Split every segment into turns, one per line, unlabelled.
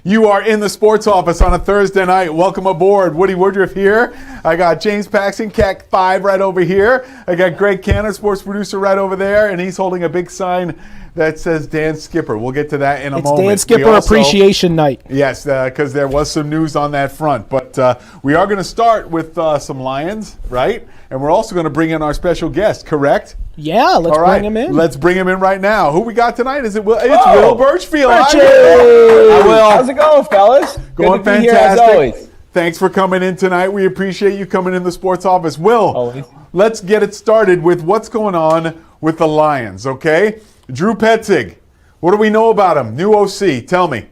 You are in the sports office on a Thursday night. Welcome aboard. Woody Woodruff here. I got James Paxton, CAC 5 right over here. I got Greg Cannon, sports producer, right over there, and he's holding a big sign that says Dan Skipper. We'll get to that in a moment.
It's Dan Skipper Appreciation Night.
Yes, because there was some news on that front. But we are going to start with some Lions, right? And we're also going to bring in our special guest, correct?
Yeah, let's bring him in.
Let's bring him in right now. Who we got tonight? Is it Will? It's Will Birchfield.
Hi,
Will.
How's it going, fellas?
Going
Good to be
fantastic.
here as always.
Thanks for coming in tonight. We appreciate you coming in the sports office. Will,
Always.
Let's get it started with what's going on with the Lions, okay? Drew Petzing, what do we know about him? New OC, tell me.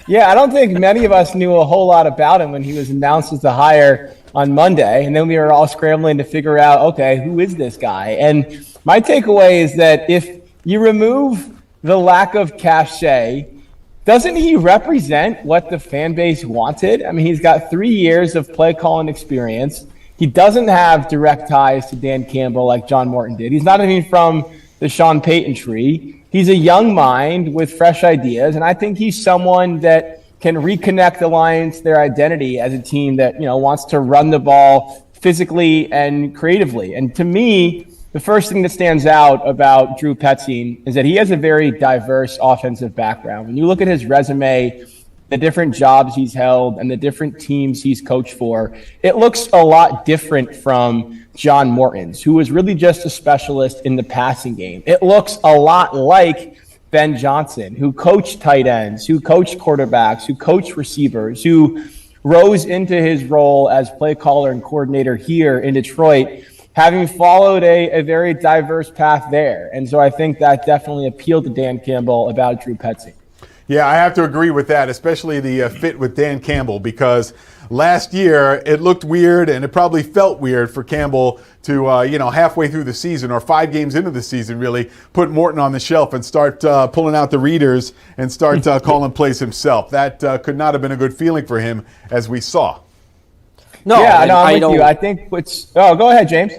Yeah, I don't think many of us knew a whole lot about him when he was announced as the hire on Monday. And then we were all scrambling to figure out, okay, who is this guy? And my takeaway is that if you remove the lack of cachet, doesn't he represent what the fan base wanted? I mean, he's got 3 years of play calling experience. He doesn't have direct ties to Dan Campbell like John Morton did. He's not even from the Sean Payton tree. He's a young mind with fresh ideas, and I think he's someone that can reconnect the Lions to their identity as a team that, wants to run the ball physically and creatively. And to me, the first thing that stands out about Drew Petzing is that he has a very diverse offensive background. When you look at his resume, the different jobs he's held and the different teams he's coached for, it looks a lot different from John Morton's, who was really just a specialist in the passing game. It looks a lot like Ben Johnson, who coached tight ends, who coached quarterbacks, who coached receivers, who rose into his role as play caller and coordinator here in Detroit, having followed a very diverse path there. And so I think that definitely appealed to Dan Campbell about Drew Petzing.
Yeah, I have to agree with that, especially the fit with Dan Campbell, because last year it looked weird and it probably felt weird for Campbell to, halfway through the season or 5 games into the season, really put Morton on the shelf and start pulling out the readers and start calling plays himself. That could not have been a good feeling for him, as we saw.
No, yeah, I'm with you. I think go ahead, James.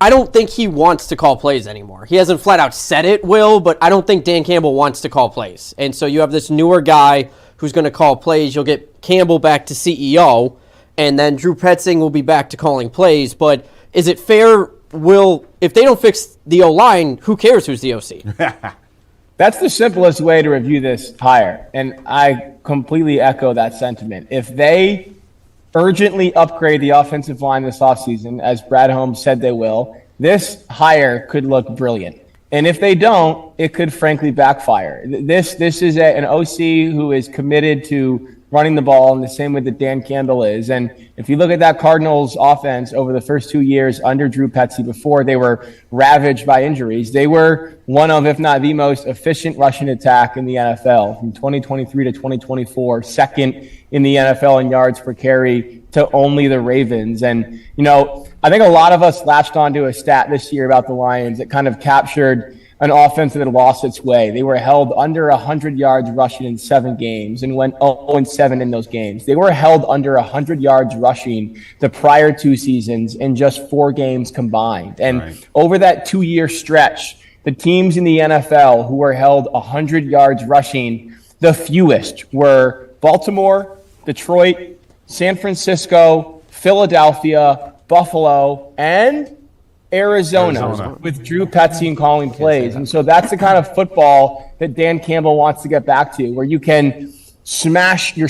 I don't think he wants to call plays anymore. He hasn't flat out said it, Will, but I don't think Dan Campbell wants to call plays. And so you have this newer guy who's going to call plays. You'll get Campbell back to CEO, and then Drew Petzing will be back to calling plays. But is it fair, Will, if they don't fix the O-line, who cares who's the OC?
That's the simplest way to review this hire, and I completely echo that sentiment. If they urgently upgrade the offensive line this offseason, as Brad Holmes said they will, this hire could look brilliant. And if they don't, it could frankly backfire. This is an OC who is committed to running the ball in the same way that Dan Campbell is. And if you look at that Cardinals offense over the first 2 years under Drew Petzing, before they were ravaged by injuries, they were one of, if not the most efficient rushing attack in the NFL from 2023 to 2024, second in the NFL in yards per carry to only the Ravens. And, I think a lot of us latched onto a stat this year about the Lions that kind of captured an offense that had lost its way. They were held under 100 yards rushing in 7 games and went 0-7 in those games. They were held under 100 yards rushing the prior 2 seasons in just 4 games combined. And over that 2-year stretch, the teams in the NFL who were held 100 yards rushing, the fewest were Baltimore, Detroit, San Francisco, Philadelphia, Buffalo, and Arizona. With Drew Petzing calling plays. And so that's the kind of football that Dan Campbell wants to get back to, where you can smash your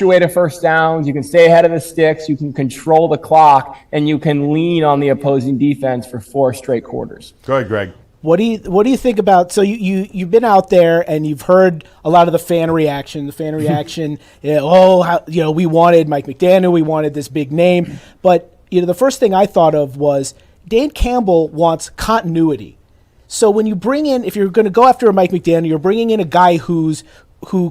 way to first downs, you can stay ahead of the sticks, you can control the clock, and you can lean on the opposing defense for 4 straight quarters.
Go ahead, Greg.
What do you think about? So you've been out there and you've heard a lot of the fan reaction. The fan reaction, we wanted Mike McDaniel, we wanted this big name, but the first thing I thought of was Dan Campbell wants continuity. So when you bring in, if you're going to go after a Mike McDaniel, you're bringing in a guy who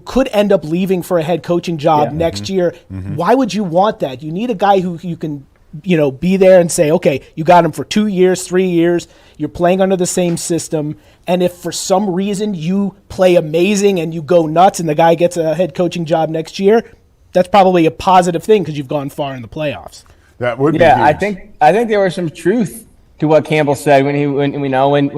could end up leaving for a head coaching job next year. Mm-hmm. Why would you want that? You need a guy who you can be there and say, okay, you got him for 2 years, 3 years, you're playing under the same system, and if for some reason you play amazing and you go nuts and the guy gets a head coaching job next year, that's probably a positive thing because you've gone far in the playoffs.
That would be huge.
I think there was some truth to what Campbell said when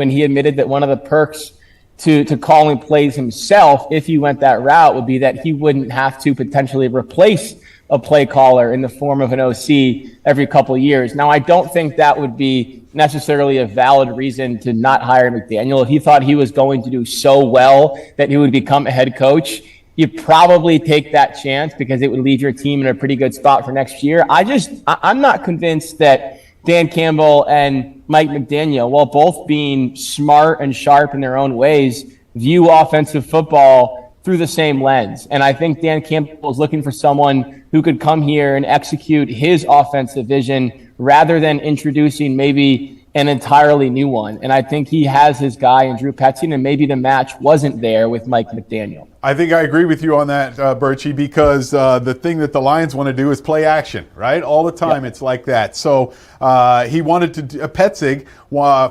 he admitted that one of the perks to calling plays himself, if he went that route, would be that he wouldn't have to potentially replace a play caller in the form of an OC every couple of years. Now, I don't think that would be necessarily a valid reason to not hire McDaniel. If he thought he was going to do so well that he would become a head coach, you'd probably take that chance because it would leave your team in a pretty good spot for next year. I'm not convinced that Dan Campbell and Mike McDaniel, while both being smart and sharp in their own ways, view offensive football through the same lens. And I think Dan Campbell is looking for someone who could come here and execute his offensive vision rather than introducing maybe an entirely new one. And I think he has his guy in Drew Petzing, and maybe the match wasn't there with Mike McDaniel.
I think I agree with you on that, Birchie, because the thing that the Lions want to do is play action, right? All the time it's like that. So he wanted to, Petzing,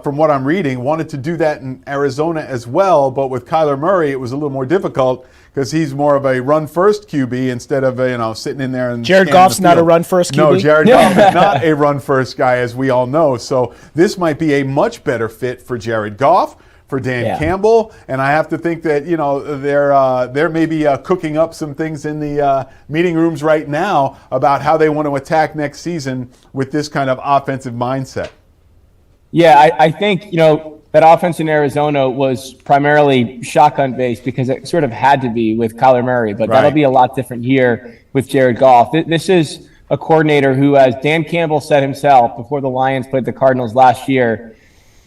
from what I'm reading, wanted to do that in Arizona as well. But with Kyler Murray, it was a little more difficult because he's more of a run-first QB instead of, sitting in there and
Jared Goff's not a run-first QB?
No, Jared Goff is not a run-first guy, as we all know. So this might be a much better fit for Jared Goff, for Dan Campbell, and I have to think that they're maybe cooking up some things in the meeting rooms right now about how they want to attack next season with this kind of offensive mindset.
Yeah, I think that offense in Arizona was primarily shotgun based because it sort of had to be with Kyler Murray, but that'll be a lot different here with Jared Goff. This is a coordinator who, as Dan Campbell said himself before the Lions played the Cardinals last year,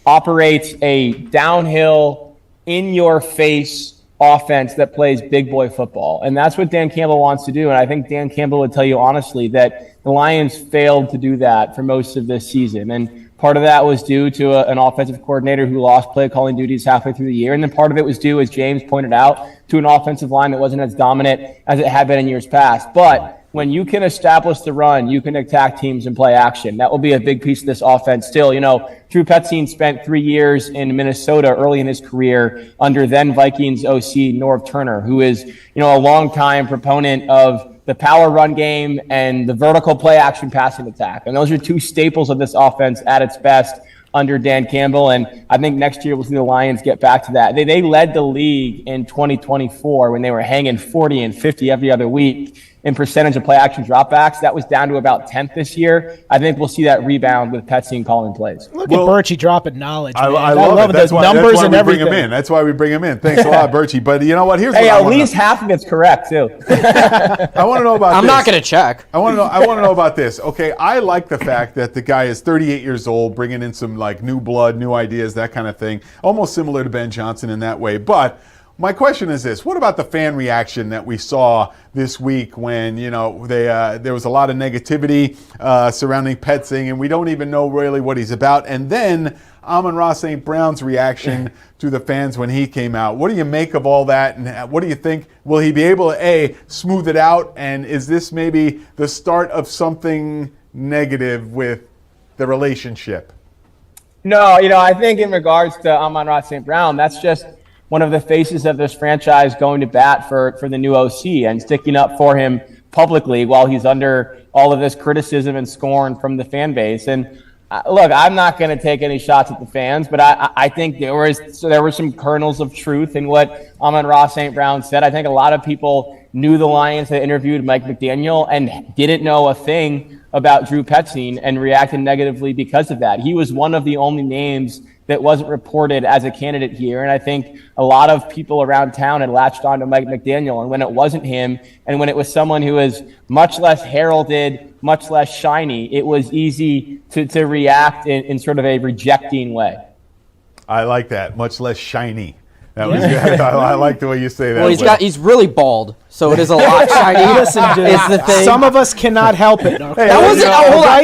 operates a downhill, in-your-face offense that plays big boy football. And that's what Dan Campbell wants to do. And I think Dan Campbell would tell you honestly that the Lions failed to do that for most of this season. And part of that was due to an offensive coordinator who lost play calling duties halfway through the year. And then part of it was due, as James pointed out, to an offensive line that wasn't as dominant as it had been in years past. But when you can establish the run, you can attack teams and play action. That will be a big piece of this offense still. Drew Petzing spent 3 years in Minnesota early in his career under then Vikings OC Norv Turner, who is, a longtime proponent of the power run game and the vertical play action passing attack. And those are two staples of this offense at its best under Dan Campbell. And I think next year we'll see the Lions get back to that. They led the league in 2024 when they were hanging 40 and 50 every other week in percentage of play action dropbacks. That was down to about 10th this year. I think we'll see that rebound with Petzing calling plays.
Look at Birchie dropping knowledge. Man.
I love it. That's
those numbers
why
and
we
everything.
bring him in. That's why we bring him in. Thanks a lot, Birchie. But you know what? Here's
what
I
at least half of it's correct too.
I want to know about.
I'm not going to check.
I want to know about this. Okay, I like the fact that the guy is 38 years old, bringing in some new blood, new ideas, that kind of thing. Almost similar to Ben Johnson in that way, but. My question is this: what about the fan reaction that we saw this week when there was a lot of negativity surrounding Petzing, and we don't even know really what he's about? And then Amon-Ra St. Brown's reaction to the fans when he came out. What do you make of all that, and what do you think? Will he be able to smooth it out? And is this maybe the start of something negative with the relationship?
No, I think in regards to Amon-Ra St. Brown, that's just one of the faces of this franchise going to bat for the new OC and sticking up for him publicly while he's under all of this criticism and scorn from the fan base. And look, I'm not going to take any shots at the fans, but I think there were some kernels of truth in what Amon-Ra St. Brown said. I think a lot of people knew the Lions that interviewed Mike McDaniel and didn't know a thing about Drew Petzing and reacted negatively because of that. He was one of the only names that wasn't reported as a candidate here. And I think a lot of people around town had latched on to Mike McDaniel. And when it wasn't him, and when it was someone who was much less heralded, much less shiny, it was easy to react in sort of a rejecting way.
I like that. Much less shiny. That was good. I like the way you say that.
Well, he's really bald, so it is a lot shiny.
Listen, dude,
is the thing.
Some of us cannot help it. Okay?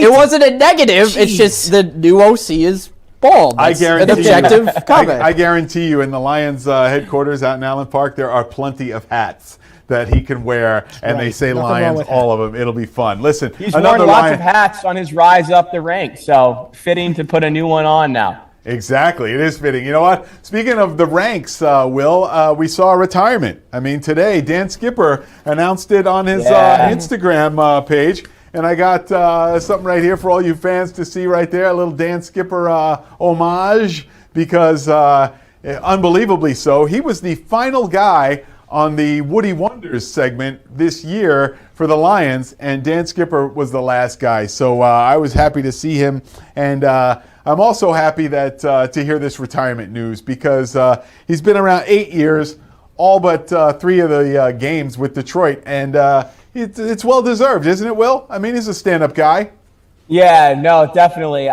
It wasn't a negative. Jeez. It's just the new OC is bald. That's an objective comment.
I guarantee you, in the Lions headquarters out in Allen Park, there are plenty of hats that he can wear, and they say Lions, all of them. It'll be fun. Listen,
he's worn lots of hats on his rise up the ranks, so fitting to put a new one on now.
Exactly. It is fitting. You know what? Speaking of the ranks, Will, we saw a retirement. I mean, today, Dan Skipper announced it on his Instagram page. And I got something right here for all you fans to see right there, a little Dan Skipper homage, because unbelievably so. He was the final guy on the Woody Wonders segment this year for the Lions, and Dan Skipper was the last guy. So I was happy to see him, and I'm also happy that to hear this retirement news, because he's been around 8 years, all but 3 of the games with Detroit, and it's well-deserved, isn't it, Will? I mean, he's a stand-up guy.
Yeah, no, definitely.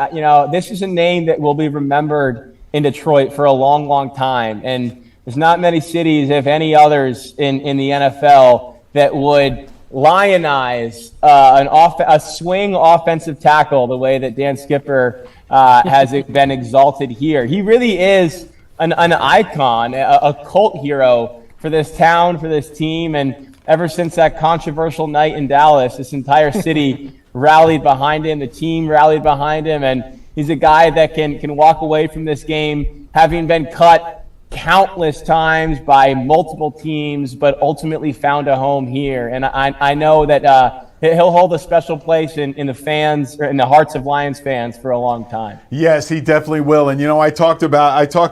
This is a name that will be remembered in Detroit for a long, long time. And there's not many cities, if any others, in the NFL that would lionize a swing offensive tackle the way that Dan Skipper has been exalted here. He really is an icon, a cult hero for this town, for this team. And ever since that controversial night in Dallas, this entire city rallied behind him. The team rallied behind him. And he's a guy that can walk away from this game having been cut countless times by multiple teams, but ultimately found a home here. And I know that he'll hold a special place in the fans, or in the hearts of Lions fans, for a long time.
Yes, he definitely will. And I talked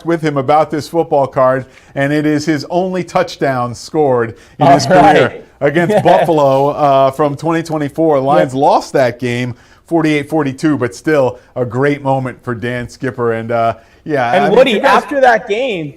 with him about this football card, and it is his only touchdown scored in his career against Buffalo from 2024. The Lions lost that game 48-42, but still a great moment for Dan Skipper. And
Woody, after that game,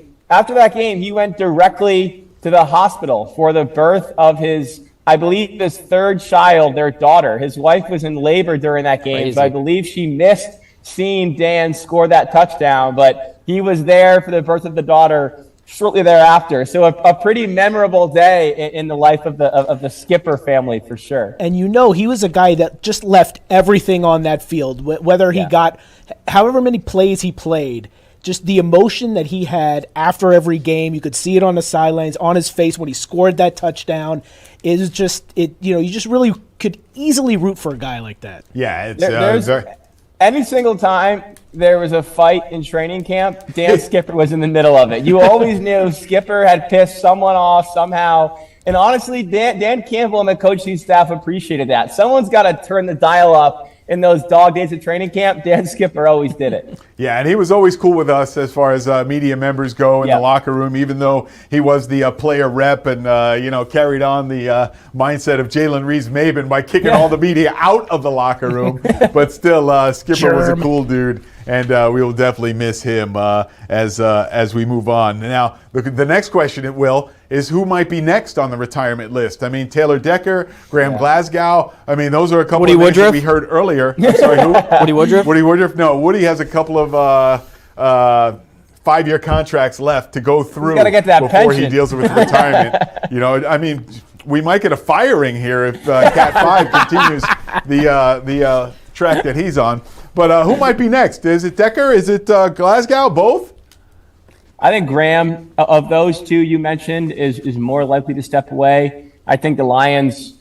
he went directly to the hospital for the birth of his third child, their daughter. His wife was in labor during that game, so I believe she missed seeing Dan score that touchdown, but he was there for the birth of the daughter shortly thereafter. So a pretty memorable day in the life of the Skipper family, for sure.
And he was a guy that just left everything on that field, whether he got however many plays he played. Just the emotion that he had after every game, you could see it on the sidelines, on his face when he scored that touchdown. Is just you just really could easily root for a guy like that.
Yeah,
any single time there was a fight in training camp, Dan Skipper was in the middle of it. You always knew Skipper had pissed someone off somehow. And honestly, Dan Campbell and the coaching staff appreciated that. Someone's got to turn the dial up. In those dog days of training camp, Dan Skipper always did it.
Yeah, and he was always cool with us as far as media members go in the locker room, even though he was the player rep and, carried on the mindset of Jalen Reeves-Maybin by kicking all the media out of the locker room. But still, Skipper was a cool dude, and we will definitely miss him as we move on. Now, the next question, Will, is who might be next on the retirement list? I mean, Taylor Decker, Graham Glasgow. I mean, those are a couple of names that we heard earlier. I'm sorry, who?
Woody Woodruff?
Woody Woodruff? No, Woody has a couple of 5-year contracts left to go through before he deals with retirement. I mean, we might get a firing here if Cat 5 continues the track that he's on. But who might be next? Is it Decker? Is it Glasgow? Both?
I think Graham, of those two you mentioned, is more likely to step away. I think the Lions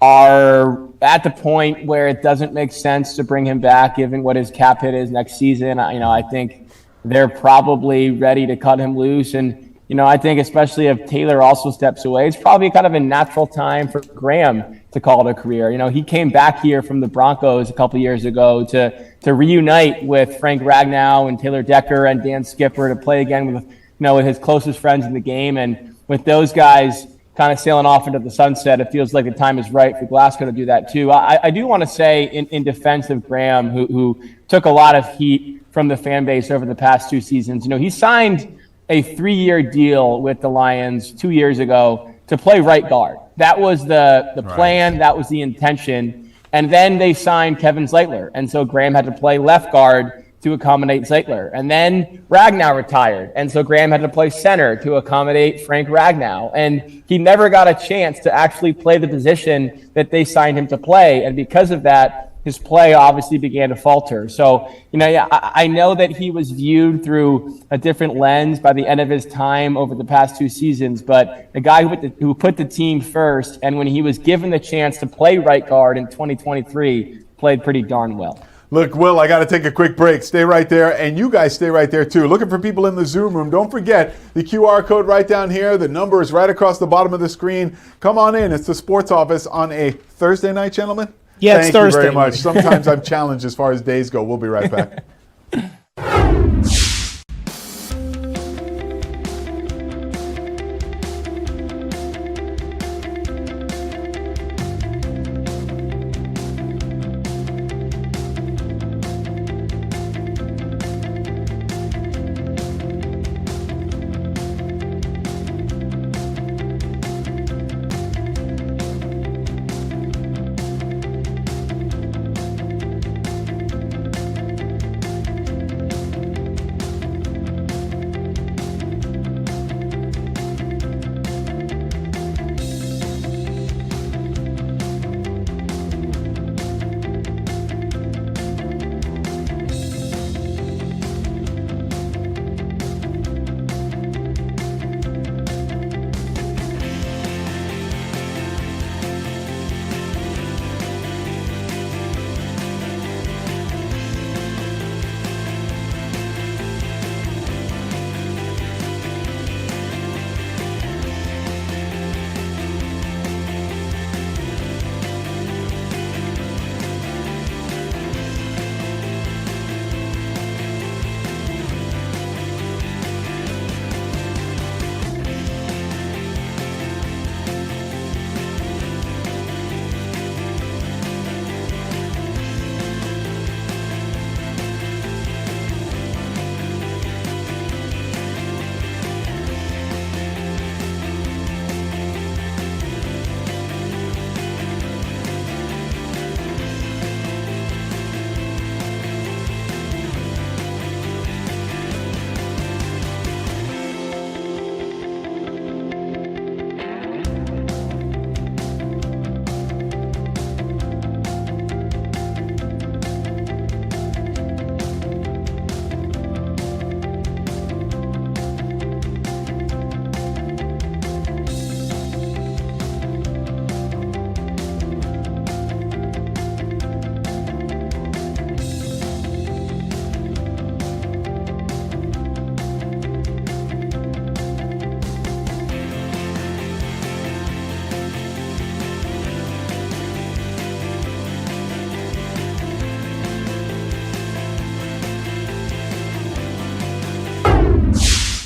are at the point where it doesn't make sense to bring him back, given what his cap hit is next season. I think they're probably ready to cut him loose. And, I think especially if Taylor also steps away, it's probably kind of a natural time for Graham to call it a career. He came back here from the Broncos a couple years ago to reunite with Frank Ragnow and Taylor Decker and Dan Skipper to play again with his closest friends in the game. And with those guys kind of sailing off into the sunset, it feels like the time is right for Glasgow to do that too. I do want to say in defense of Graham, who took a lot of heat from the fan base over the past 2 seasons. He signed a 3-year deal with the Lions 2 years ago to play right guard. That was the plan. That was the intention. And then they signed Kevin Zeitler. And so Graham had to play left guard to accommodate Zeitler. And then Ragnow retired. And so Graham had to play center to accommodate Frank Ragnow. And he never got a chance to actually play the position that they signed him to play. And because of that, his play obviously began to falter. So, I know that he was viewed through a different lens by the end of his time over the past 2 seasons, but a guy who put the team first, and when he was given the chance to play right guard in 2023, played pretty darn well.
Look, Will, I got to take a quick break. Stay right there, and you guys stay right there, too. Looking for people in the Zoom room. Don't forget the QR code right down here. The number is right across the bottom of the screen. Come on in. It's the Sports Office on a Thursday night, gentlemen.
Yeah, it's Thursday.
Thank you very much. Sometimes I'm challenged as far as days go. We'll be right back.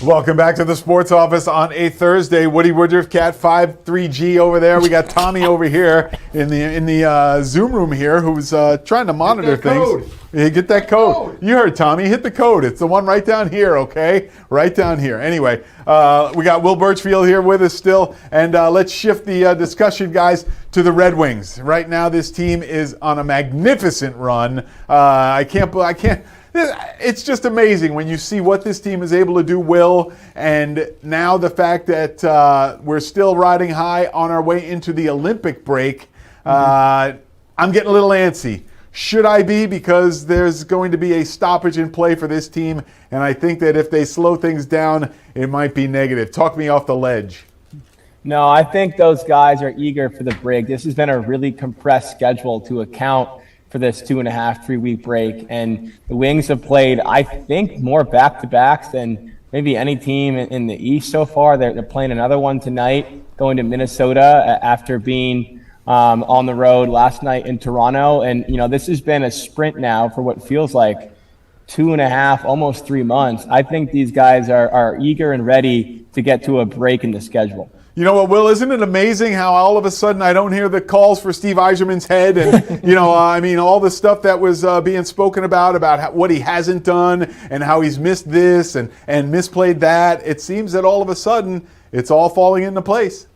Welcome back to the Sports Office on a Thursday. Woody Woodruff, Cat 53G over there. We got Tommy over here in the Zoom room here, who's trying to monitor things. Yeah, get that code. You heard Tommy. Hit the code. It's the one right down here. Okay, right down here. Anyway, we got Will Birchfield here with us still, and let's shift the discussion, guys, to the Red Wings. Right now, this team is on a magnificent run. I can't. It's just amazing when you see what this team is able to do, Will, and now the fact that we're still riding high on our way into the Olympic break. I'm getting a little antsy. Should I be? Because there's going to be a stoppage in play for this team, and I think that if they slow things down, it might be negative. Talk me off the ledge.
No, I think those guys are eager for the break. This has been a really compressed schedule to account for this 2.5, 3 week break. And the Wings have played, I think, more back-to-backs than maybe any team in the East so far. They're playing another one tonight, going to Minnesota after being on the road last night in Toronto. And, this has been a sprint now for what feels like 2.5, almost 3 months. I think these guys are eager and ready to get to a break in the schedule.
You know what, Will, isn't it amazing how all of a sudden I don't hear the calls for Steve Yzerman's head and, all the stuff that was being spoken about what he hasn't done and how he's missed this and misplayed that. It seems that all of a sudden it's all falling into place.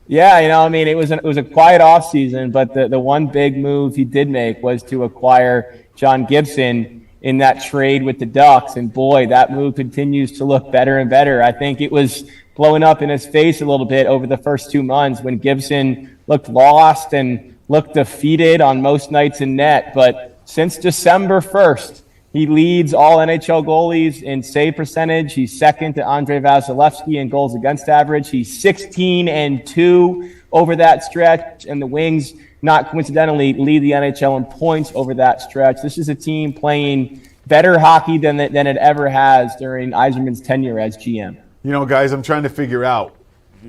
Yeah, it was a quiet offseason, but the one big move he did make was to acquire John Gibson in that trade with the Ducks. And boy, that move continues to look better and better. I think it was blowing up in his face a little bit over the first 2 months when Gibson looked lost and looked defeated on most nights in net. But since December 1st, he leads all NHL goalies in save percentage. He's second to Andrei Vasilevsky in goals against average. He's 16-2 over that stretch. And the Wings, not coincidentally, lead the NHL in points over that stretch. This is a team playing better hockey than it ever has during Yzerman's tenure as GM.
Guys, I'm trying to figure out,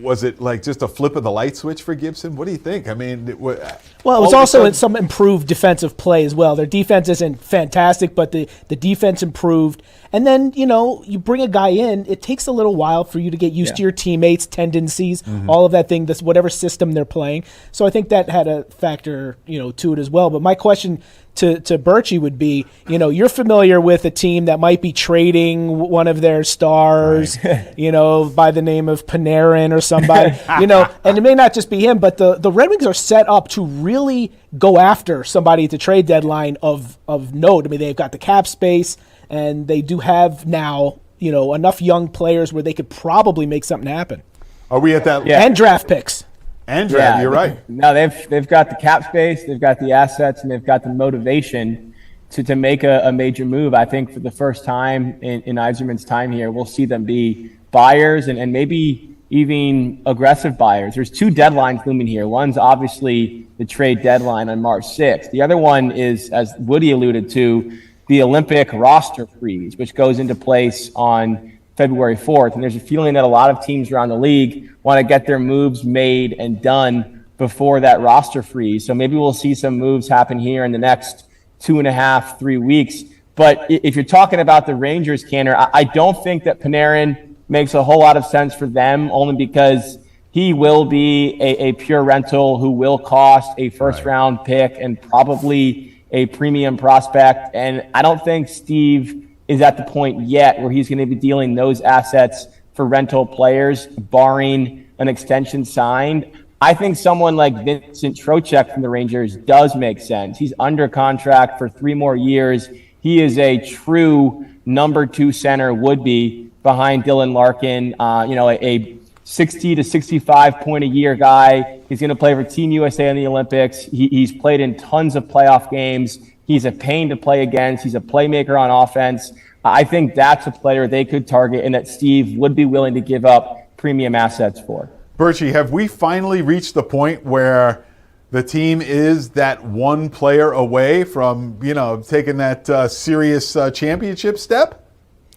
was it like just a flip of the light switch for Gibson? What do you think? I mean,
well, it was also some improved defensive play as well. Their defense isn't fantastic, but the defense improved. And then, you bring a guy in, it takes a little while for you to get used to your teammates' tendencies, all of that thing, whatever system they're playing. So I think that had a factor, to it as well. But my question to Birchie would be, you're familiar with a team that might be trading one of their stars, right. By the name of Panarin or somebody, and it may not just be him, but the Red Wings are set up to really go after somebody at the trade deadline of note. I mean, they've got the cap space, and they do have now, enough young players where they could probably make something happen.
Are we at that?
Yeah. And draft picks.
And draft, you're right.
No, they've got the cap space, they've got the assets, and they've got the motivation to make a major move. I think for the first time in Yzerman's time here, we'll see them be buyers and maybe even aggressive buyers. There's 2 deadlines looming here. One's obviously the trade deadline on March 6th. The other one is, as Woody alluded to, the Olympic roster freeze, which goes into place on February 4th. And there's a feeling that a lot of teams around the league want to get their moves made and done before that roster freeze. So maybe we'll see some moves happen here in the next 2.5, 3 weeks. But if you're talking about the Rangers, Canner, I don't think that Panarin makes a whole lot of sense for them, only because he will be a pure rental who will cost a first-round pick and probably a premium prospect. And I don't think Steve is at the point yet where he's going to be dealing those assets for rental players, barring an extension signed. I think someone like Vincent Trocheck from the Rangers does make sense. He's under contract for 3 more years. He is a true number 2 center, would be, behind Dylan Larkin, a 60 to 65 point a year guy. He's going to play for Team USA in the Olympics. He's played in tons of playoff games. He's a pain to play against. He's a playmaker on offense. I think that's a player they could target and that Steve would be willing to give up premium assets for.
Birchie, have we finally reached the point where the team is that one player away from, taking that serious championship step?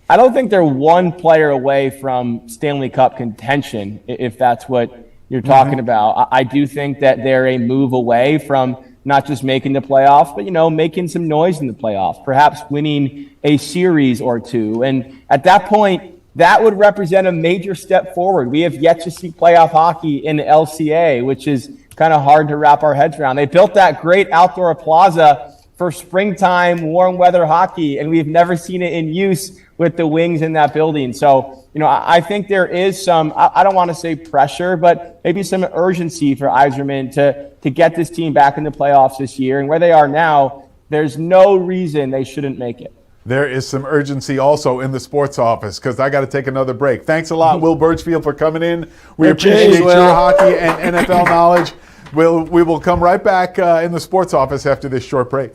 I don't think they're one player away from Stanley Cup contention, if that's what you're talking about. I do think that they're a move away from not just making the playoffs, but, making some noise in the playoffs, perhaps winning a series or 2. And at that point, that would represent a major step forward. We have yet to see playoff hockey in the LCA, which is kind of hard to wrap our heads around. They built that great outdoor plaza for springtime warm weather hockey, and we've never seen it in use with the wings in that building. So, I think there is some, I don't want to say pressure, but maybe some urgency for Yzerman to get this team back in the playoffs this year. And where they are now, there's no reason they shouldn't make it.
There is some urgency also in the sports office because I got to take another break. Thanks a lot, Will Birchfield, for coming in. We appreciate your hockey and NFL knowledge. We will come right back in the sports office after this short break.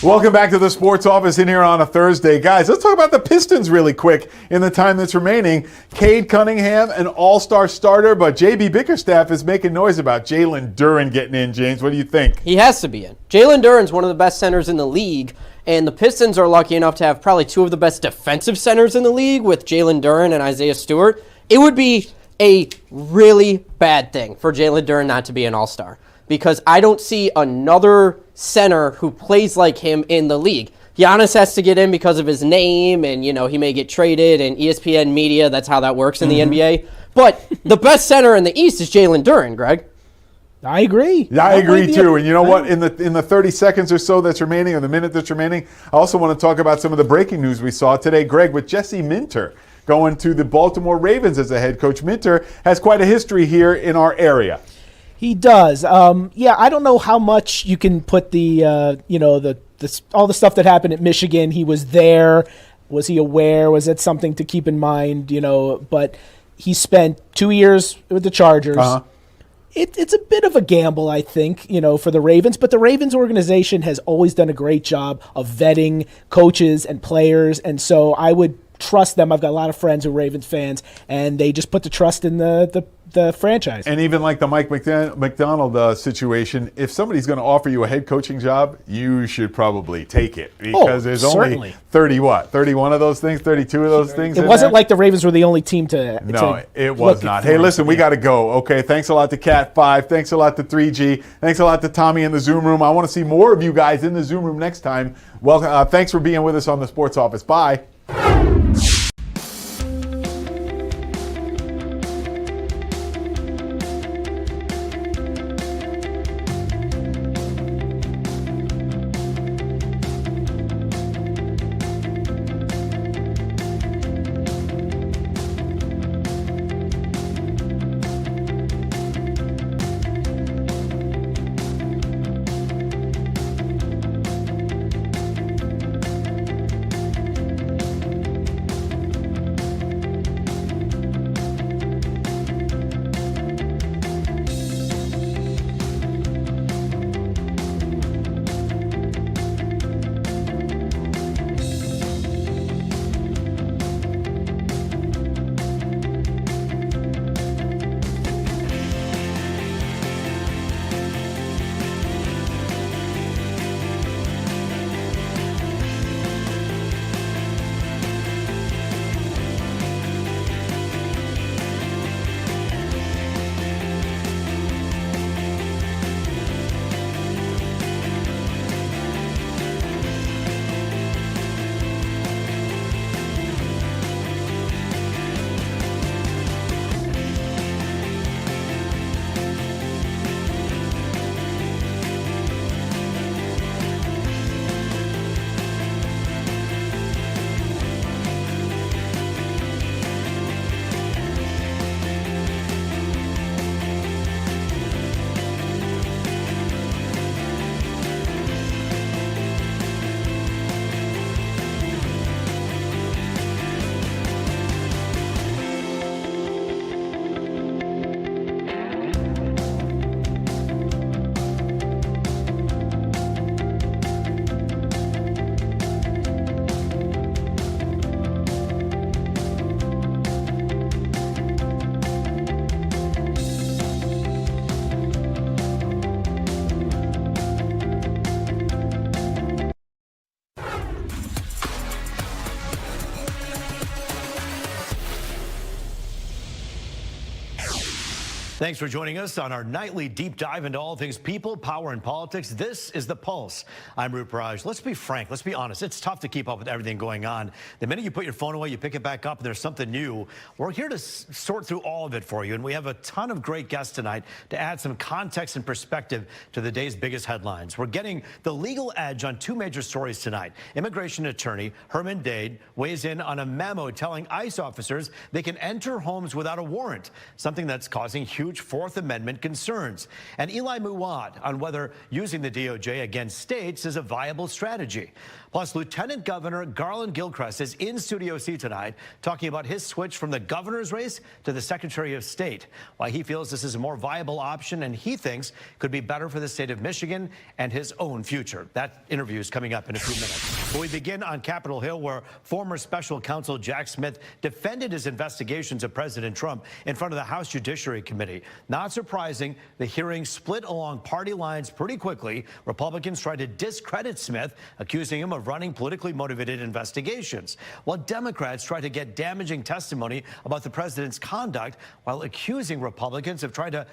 Welcome back to the sports office in here on a Thursday. Guys, let's talk about the Pistons really quick in the time that's remaining. Cade Cunningham, an all-star starter, but J.B. Bickerstaff is making noise about Jalen Duren getting in. James, what do you think?
He has to be in. Jalen Duren's one of the best centers in the league, and the Pistons are lucky enough to have probably two of the best defensive centers in the league with Jalen Duren and Isaiah Stewart. It would be a really bad thing for Jalen Duren not to be an all-star, because I don't see another center who plays like him in the league. Giannis has to get in because of his name, and, he may get traded, and ESPN media, that's how that works in the NBA. But the best center in the East is Jalen Duren, Greg.
I agree.
Yeah, I agree too. And you know what? In the 30 seconds or so that's remaining, or the minute that's remaining, I also want to talk about some of the breaking news we saw today, Greg, with Jesse Minter going to the Baltimore Ravens as a head coach. Minter has quite a history here in our area.
He does. I don't know how much you can put the all the stuff that happened at Michigan. He was there. Was he aware? Was it something to keep in mind? But he spent 2 years with the Chargers.
Uh-huh.
It's a bit of a gamble, I think, for the Ravens. But the Ravens organization has always done a great job of vetting coaches and players. And so I would trust them. I've got a lot of friends who are Ravens fans, and they just put the trust in the the franchise.
And even like the Mike McDonald situation, if somebody's going to offer you a head coaching job, you should probably take it because there's
certainly.
only 31 of those things, 32 of those things.
It wasn't like the Ravens were the only team to.
No, it was not. Hey, listen, we got to go. Okay, thanks a lot to Cat 5. Thanks a lot to 3G. Thanks a lot to Tommy in the Zoom room. I want to see more of you guys in the Zoom room next time. Well, thanks for being with us on the Sports Office. Bye.
Thanks for joining us on our nightly deep dive into all things people, power, and politics. This is The Pulse. I'm Roop Raj. Let's be frank. Let's be honest. It's tough to keep up with everything going on. The minute you put your phone away, you pick it back up, and there's something new. We're here to sort through all of it for you, and we have a ton of great guests tonight to add some context and perspective to the day's biggest headlines. We're getting the legal edge on two major stories tonight. Immigration attorney Herman Dade weighs in on a memo telling ICE officers they can enter homes without a warrant, something that's causing huge Fourth Amendment concerns. And Eli Muad on whether using the DOJ against states is a viable strategy. Plus, Lieutenant Governor Garland Gilchrist is in Studio C tonight talking about his switch from the governor's race to the Secretary of State, why he feels this is a more viable option and he thinks could be better for the state of Michigan and his own future. That interview is coming up in a few minutes. But we begin on Capitol Hill, where former special counsel Jack Smith defended his investigations of President Trump in front of the House Judiciary Committee. Not surprising, the hearing split along party lines pretty quickly. Republicans tried to discredit Smith, accusing him of running politically motivated investigations, while Democrats tried to get damaging testimony about the president's conduct while accusing Republicans of trying to